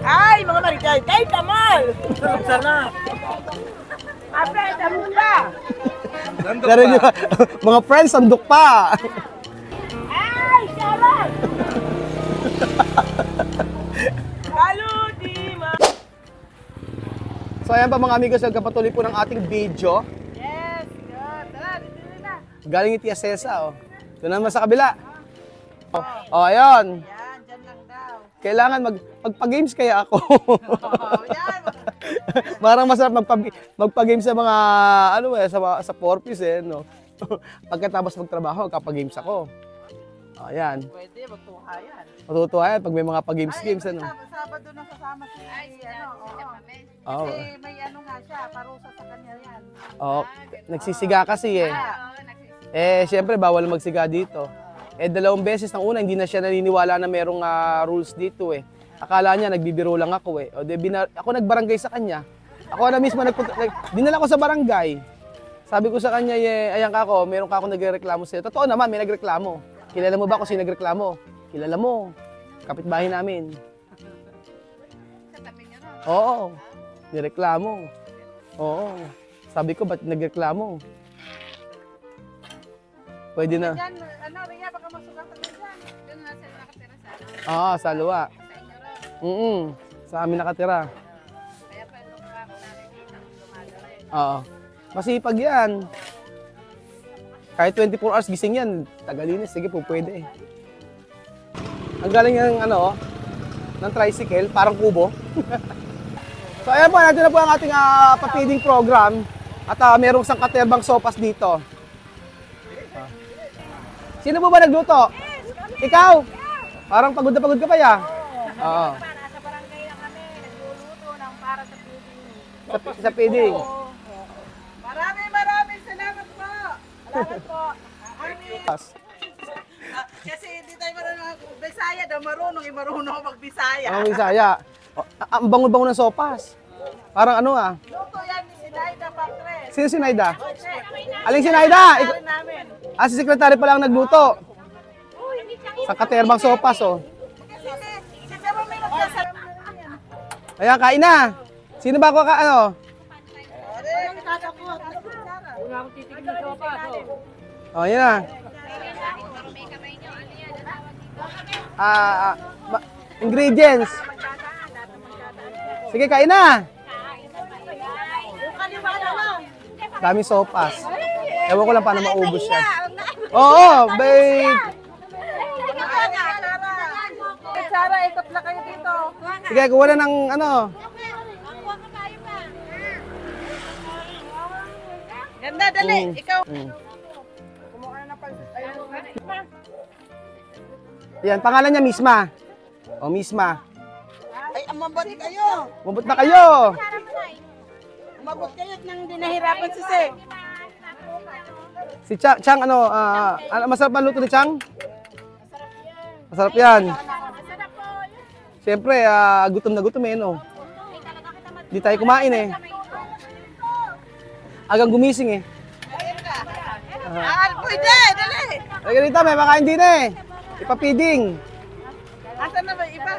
Ay, mga marichay, kay Kamal! Sarap! Ape, sandok pa! Pero yun, mga friends, sandok pa! Ay, sarap! Kaludima! So ayan pa mga amigos, nagkapatuloy po ng ating video. Yes, good. Tara, dito na. Galing ni Tia Cesa, oh. Ito naman sa kabila. Oh, ayun. Yan, dyan lang daw. Kailangan magpa-games kaya ako. Yan. Marang masarap magpa-games sa mga, ano eh, sa 4-piece eh, no? Pagkatapos magtrabaho, kapag-games ako. Oh, ayan. Pwede, magtuha yan. Matutuwa yan pag may mga pag-games, ano? Sabado na kasama si, ano, oo. Oo. Kasi may ano nga siya, parusa sa kanya yan. Oh, nagsisiga kasi eh. Eh, syempre, bawal magsiga dito. Eh, 2 beses ng una, hindi na siya naniniwala na merong rules dito eh. Akala niya, nagbibiro lang ako eh. O, ako nagbarangay sa kanya. Ako na mismo, dinala ko sa barangay. Sabi ko sa kanya, ayan ka ako, meron ka ako nagreklamo sa'yo. Totoo naman, may nagreklamo. Kilala mo ba kung sino nagreklamo? Kilala mo. Kapitbahay namin. Oo. Nireklamo. Oo. Sabi ko, ba't nagreklamo? Pwede na. Yan, ano, Rhea, baka masugatan mo dyan. Doon nga sila nakatira sa ano. Oo, sa luwa. Sa inyo ron. Sa amin nakatira. Kaya pa nung ako nakikita, dumadala eh. Oo. Masipag yan. Kahit 24 hours gising yan, tagalinis. Sige po, pwede eh. Ang galing ng ano, ng tricycle, parang kubo. So ayan po, natin na po ang ating pa-feeding program. At merong isang katerbang sopas dito. Sino po ba nagluto? Ikaw? Parang pagod na pagod ka pa ya. Oo. Nasa barangay na kami, nagluluto ng para sa feeding. Sa feeding. Maraming salamat po. Salamat po. Kasi hindi tayo marunong mag-Bisaya daw, marunong mag-Bisaya. Ang Bisaya. Ang bangon-bangon ng sopas. Parang ano ah. Luto yan ni Sinaida Patres. Sino si Naida? Aling si Naida? Namin. Si sekretary pa lang nagluto. Sa katerbang sopas oh. Si Sabo may magsasabi na yan. Ayan, kain na. Sino ba ako ano? Una akong titigil ng sopas. Oh, yan na. Ingredients. Sige, kain na. Daming sopas. Ewan ko lang paano maubos yan. Oo, babe. Sara, ikot na kayo dito. Sige, kuha na ng ano. Ganda, dali. Ikaw. Kumuha na ng yan, pangalan niya Misma. O, Misma. Ay, amabot kayo. Mabot na kayo. Umabot kayo nang hindi nahirapan si Seng. Si Chang, ano, masarap ba luto ni Chang? Masarap yan. Siyempre, gutom na gutom eh, no? Hindi tayo kumain eh. Agang gumising eh. Pwede, dali. Ay, ganito, may makain din eh. Ipapiding. Asan na ba iba?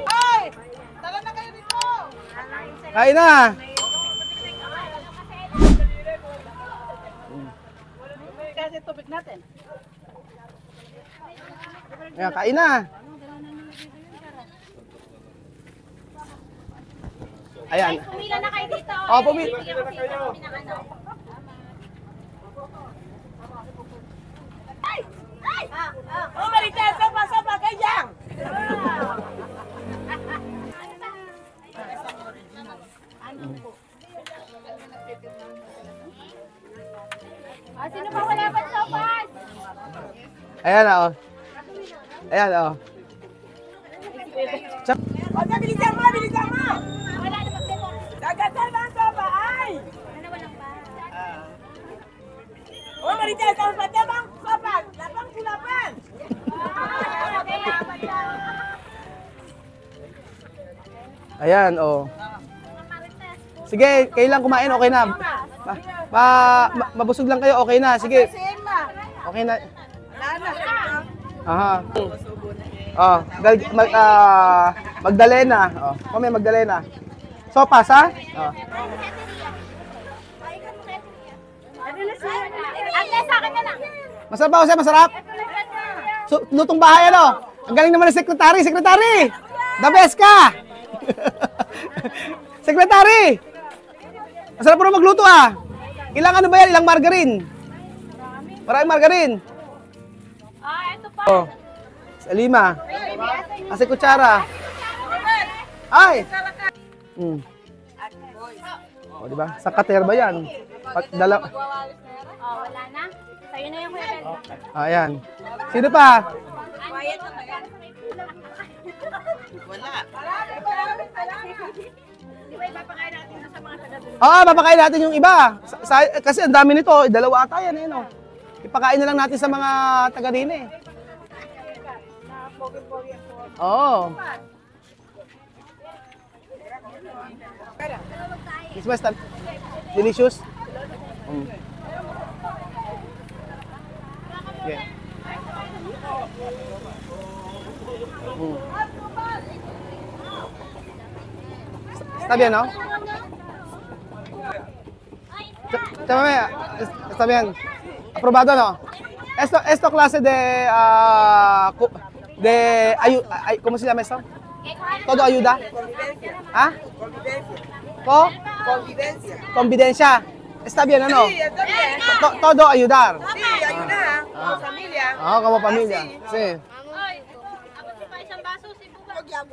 Ay! Tala na kayo dito! Kain na! Kasi tubig natin. Ayan, kain na! Ayan. Pumila na kayo dito. Oh, pumila. Ay! Ay! Oh, Maritel, sopa kayo dyan! Sino pa wala pa sopas? Ayan na, oh. Ayan, oh. O, bilisan mo! Wala na mag-demo. Dagasan na ang sopa, ay! Ano walang pa? O, Maritel, sopa, tabang sopa! Lapang kulapan! Ayan, oh. Sige, kayo lang kumain, okay na. Mabusog lang kayo, okay na. Sige. Okay na. Aha. Oh, Magdalena. Oh, kami Magdalena. Sopas, ha? Oh. Ate, sa akin na lang. Masarap ba, Jose? Masarap? So, lutong bahay, ano? Ang galing naman ng sekretary. Sekretary! The best ka! Sekretary! Masarap po na magluto, ah. Ilang ano ba yan? Ilang margarine? Maraming margarine. Ito pa. Oh. Sa lima. Kasi kutsara. Ay! O, di ba? Sa kater ba yan? Wala Wala na. Sa'yo na yung kuya Bel. Ayan. Sino pa? Di ba ipapakain natin sa mga taga-dulo? Oo, papakain natin yung iba. Kasi ang dami nito. Dalawa ata yan, eh, no? Ipakain na lang natin sa mga taga din, eh. Oo. This was delicious. Yeah. Está bien, ¿no? Está bien. Aprobado, ¿no? Esto clase de ¿cómo se llama esto? Todo ayuda. ¿Ah? Convivencia. Convivencia. Está bien, ¿o no? Sí, está bien. Todo ayudar. Sí, ayuda. Como familia. Ah, como familia. Sí. Ako si pa isang baso, si Buga.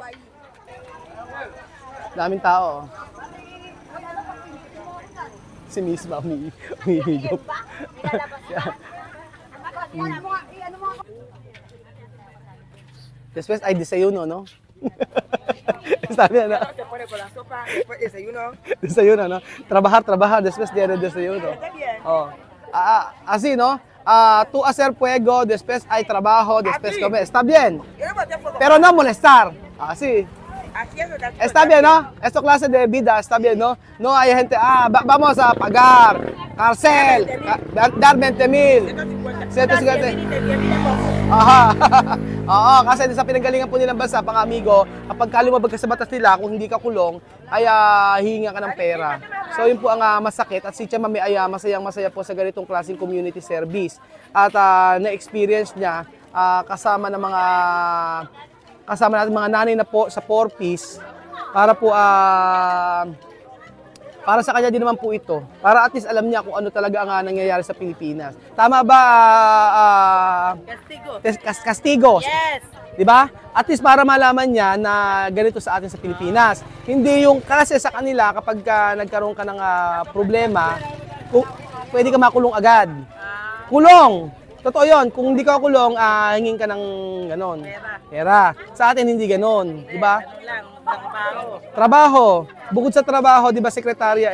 Daming tao. Si Miss Mami, umihigop. Después hay desayuno, ¿no? Sabi na. Se pone con la sopa, después desayuno. Desayuno, ¿no? Trabajar, después de desayuno. Está bien. Oh. Así, ¿no? Tú hacer fuego, después hay trabajo, después comer. Está bien. Yo no voté por Pero no molestar. Así. Así es verdad. Está bien, ¿no? Esta clase de vida está bien, ¿no? No hay gente, vamos a pagar, cárcel, dar 20,000. 150. Aha. Oo, kasi sa pinanggalingan po nilang bansa, pang amigo, kapag lumabag ka sa batas nila, kung hindi ka kulong, ay hihinga ka ng pera. So yun po ang masakit. At si Tia Mami ay masayang-masaya po sa ganitong klaseng community service. At na-experience niya kasama natin mga nanay na po sa 4-piece para po para sa kanya din naman po ito. Para at least alam niya kung ano talaga ang nangyayari sa Pilipinas. Tama ba? Castigo. Castigo. Yes. 'Di ba? At least para malaman niya na ganito sa atin sa Pilipinas. Hindi yung kasi sa kanila kapag nagkaroon ka ng problema, pwede ka makulong agad. Kulong. Totoo 'yon. Kung hindi ka kulong, hingin ka ng ganon. Pera. Sa atin hindi ganon, 'di ba? Trabaho. Bukod sa trabaho, 'di ba, sekretarya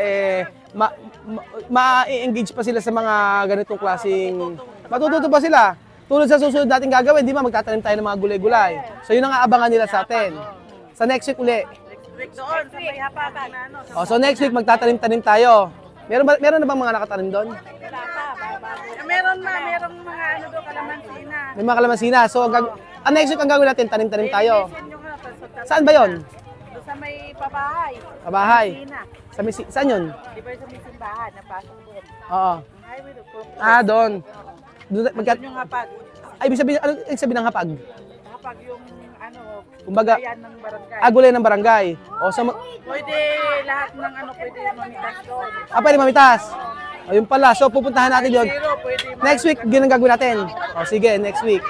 ma-engage pa sila sa mga ganitong klaseng matututo pa sila. Tulad sa susunod nating gagawin, di ba, magtatanim tayo ng mga gulay-gulay. So yun ang aabangan nila sa atin. Sa next week uli. Doon, sa may hapakan. So next week magtatanim-tanim tayo. Meron na bang mga nakatanim doon? Meron mga ano doon, kalamansi na. May mga kalamansi na. So next week ang gagawin natin, tanim-tanim tayo. Saan ba yon? Doon sa may pabahay. Sa bahay. Sina. Saan yun? Di ba sa may simbahan, napasok doon. Oo. Ang highway doon. Doon. Doon Yung hapag. Ay, ibig sabihin, ano ibig sabihin ng hapag? Hapag yung ano, Kumbaga, ayan ng barangay. gulay ng barangay. O, Pwede lahat ng ano, pwede mamitas doon. pwede mamitas. O, yun pala. So, pupuntahan natin yun. Zero, pwede Next week, yun ang gagawin natin. O, sige, next week.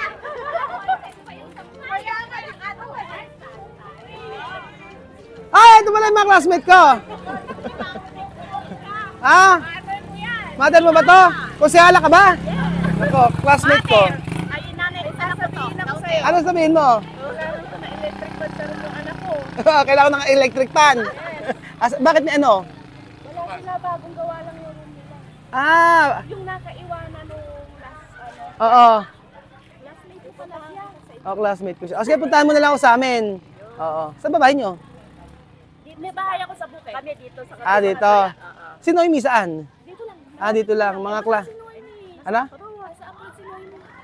Ay, ito pala yung mga classmate ko. Mother mo ba to? Konsehala ka ba? Ako, classmate ko. Ay, nanay, isa sabihin ako sa'yo. Ano sabihin mo? electric fan sa yung anak ko. Kailangan ng electric fan. Bakit ni ano? Wala sila, bagong gawa lang yung room nila. Yung nakaiwanan nung last, Oo. last lady ko pala siya. Classmate ko siya. O, sige, puntahan mo na lang ako sa amin. Oo. Saan babae nyo? May bahay ako sa Bukid. Kami dito sa Dito. Sino yung saan? Dito lang. Ah, dito lang. Mga Ano?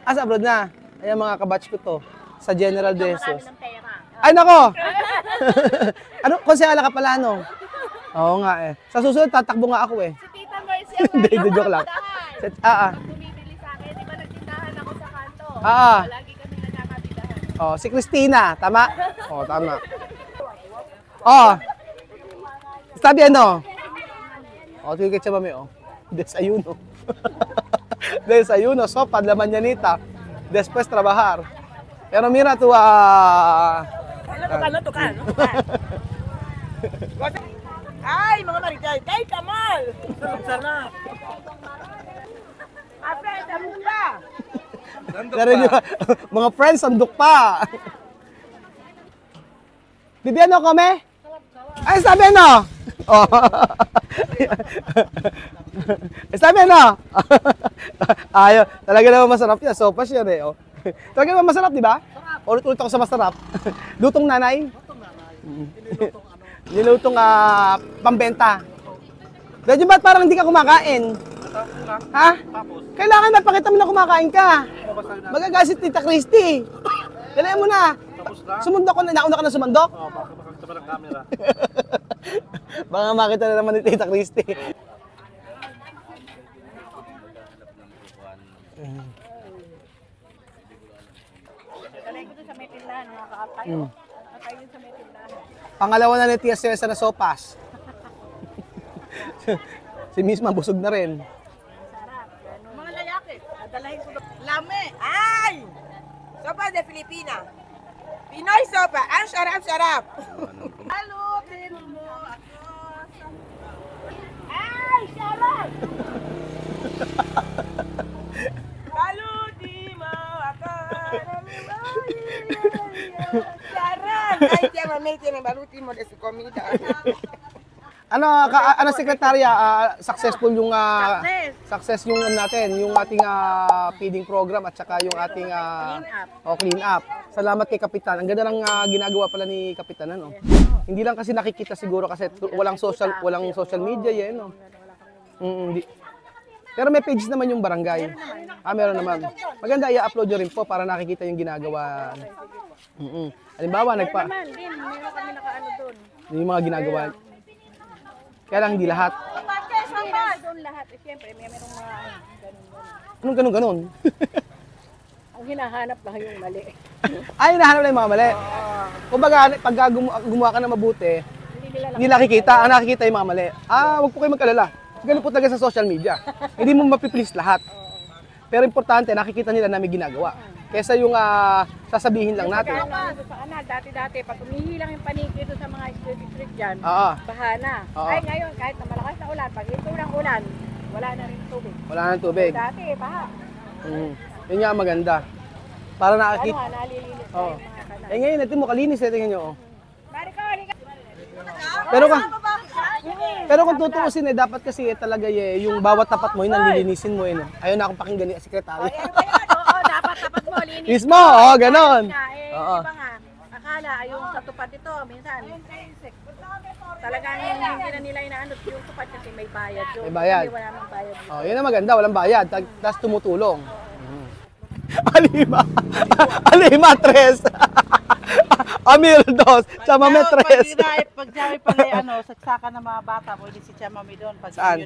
Sa abroad na. Ayan mga kabatch ko to. Sa General De Jesus. Ay, nako! Ano? Konsehala ka pala, no? Oo nga eh. Sa susunod, tatakbo nga ako eh. Si Tita Mercy Hindi, joke lang. bumibili sa akin. Di ba nagtindahan ako sa kanto? Ah. Lagi kami nagkakatindahan. Oh, si Christina, tama? Oh, tama. Oh. Sabi ano? Oh, tingin kay Mami, oh. Desayuno. Desayuno, sopa, laman yanita. Después trabajar. Pero mira tu Ano to ka? Ay, mga marichay, kay Kamal! Sarap. Afeta mula! Narinig mo, mga friends, sandok pa. Bibiano kami? Ay, sabi ano? Oh. Sabi ano? Ayaw, talaga naman masarap yan. Sopas yan eh. Oh. Talaga naman masarap, di ba? Ulit-ulit ako sa masarap. Lutong nanay? Nilutong pambenta. Dahil ba't parang hindi ka kumakain? Ha? Kailangan mapakita mo na kumakain ka. Magagasit Tita Christy. Kailangan mo na. Sumundok ko na. Nauna ka na sumundok? Oo, baka makakita pa ng camera. Baka makita na naman ni Tita Christy. Kalay ko doon sa may tindahan, nakakapayo. Nakapayo sa may tindahan. Pangalawa na ni Tia Cesar na sopas. Si Misma busog na rin. Sarap. Mga layaki. Adalahin ko doon. Lame! Ay! Sopa de Filipina. Pinoy sopa. Ang sarap-sarap. Halutin mo ako. Ay! Sarap! Halutin mo ako. Sarap! Ay, tiyan mamay, tiyan balutin mo de su comida. Ano sekretarya, successful yung success yung natin, yung ating feeding program at saka yung ating clean up. Salamat kay Kapitan. Ang ganda ng ginagawa pala ni Kapitan ano. Hindi lang kasi nakikita siguro kasi walang social media yan, no. Pero may page naman yung barangay. Meron naman. Maganda i-upload nyo rin po para nakikita yung ginagawa. Halimbawa, Meron kami nakaano doon. yung mga ginagawa. Kaya lang hindi lahat. Doon lahat. Siyempre, merong mga ganun-ganun. Anong ganun-ganun? Ang hinahanap lang yung mali. Ay, hinahanap lang yung mga mali. Kumbaga, pag gumawa ka na mabuti, hindi nakikita. Ang nakikita yung mga mali. Wag po kayo magkalala. Ganun po talaga sa social media. Hindi mo mapiplease lahat. Pero importante, nakikita nila na may ginagawa. Kesa yung sasabihin lang natin. Dati-dati, pag umihilang yung paniki doon sa mga street dyan, Oo. bahana. Oo. Ay ngayon, kahit na malakas na ulan, pag ito ng ulan, wala na rin tubig. Wala nang tubig. Dati, baha. Yun nga maganda. Para nakakita. Ano nga, nalilinis na Oo. yung mga kanal. Ngayon, natin mo kalinis. Tingnan nyo. Mariko, halika. Pero kung tutuusin dapat kasi talaga yung bawat tapat mo, yung nalilinisin mo. No? Ayaw na akong pakinggan ni sekretary. Oo, dapat mo, linis. Mismo, ganon. Oo. Iba nga, akala yung sa tupad ito, minsan, talagang hindi na nila inaano yung tupad kasi may bayad. Yung May bayad. Hindi wala nang bayad. Yun ang maganda, walang bayad. Tapos tumutulong. Alima, tres. Amil, dos. Chamame, tres. Pag sabi pala, saksakan ng mga bata, pwede si Chamame doon. Pag Saan?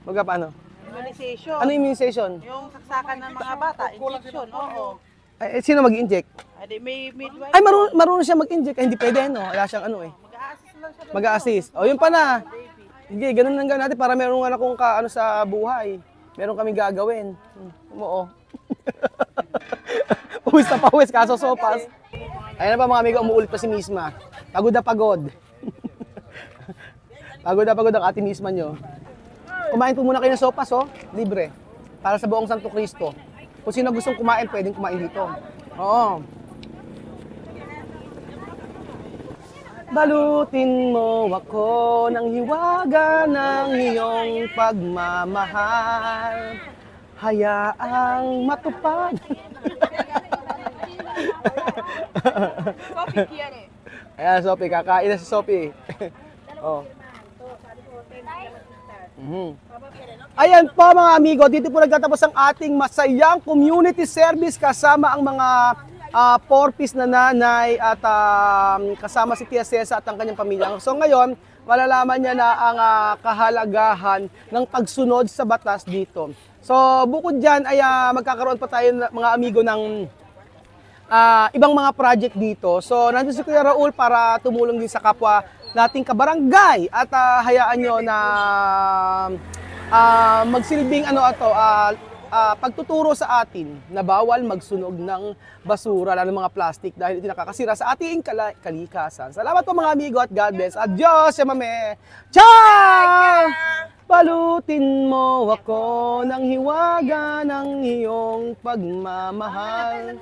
Magkapano? immunization. Ano immunization? Yung saksakan ng mga bata, injection, oo. Ay, sino mag-inject? Adi, may midwife. Ay, marunong siya mag-inject. Ay, hindi pwede, no? Wala siyang ano eh. Mag-a-assist lang siya. Mag-a-assist. Yun pa na. Sige, ganun lang gawin natin para meron nga akong ano sa buhay. Meron kaming gagawin. Oo. Pawis na pawis, kaso sopas. Ayan na pa mga amigo, umuulit pa si Misma. Pagod na pagod. Pagod na pagod ang ating Misma nyo. Kumain po muna kayo ng sopas, libre. Para sa buong Santo Cristo. Kung sino gustong kumain, pwedeng kumain dito. Oo. Balutin mo ako ng hiwaga ng iyong pagmamahal. Hayaang matupad. Sophie Kiane. Ayan, Sophie. Kakain na si Sophie. Oh. Ayan po mga amigo, dito po nagtatapos ang ating masayang community service kasama ang mga 4-piece na nanay at kasama si Tia Cesa at ang kanyang pamilya. So ngayon, malalaman niya na ang kahalagahan ng pagsunod sa batas dito. So bukod dyan ay magkakaroon pa tayo mga amigo ng ibang mga project dito. So nandun si Kuya Raul para tumulong din sa kapwa nating kabarangay at hayaan nyo na magsilbing pagtuturo sa atin na bawal magsunog ng basura, lalo ng mga plastic dahil ito nakakasira sa ating kalikasan. Salamat po mga amigo at God bless. Adios, mame. Ciao! Balutin mo ako ng hiwaga ng iyong pagmamahal.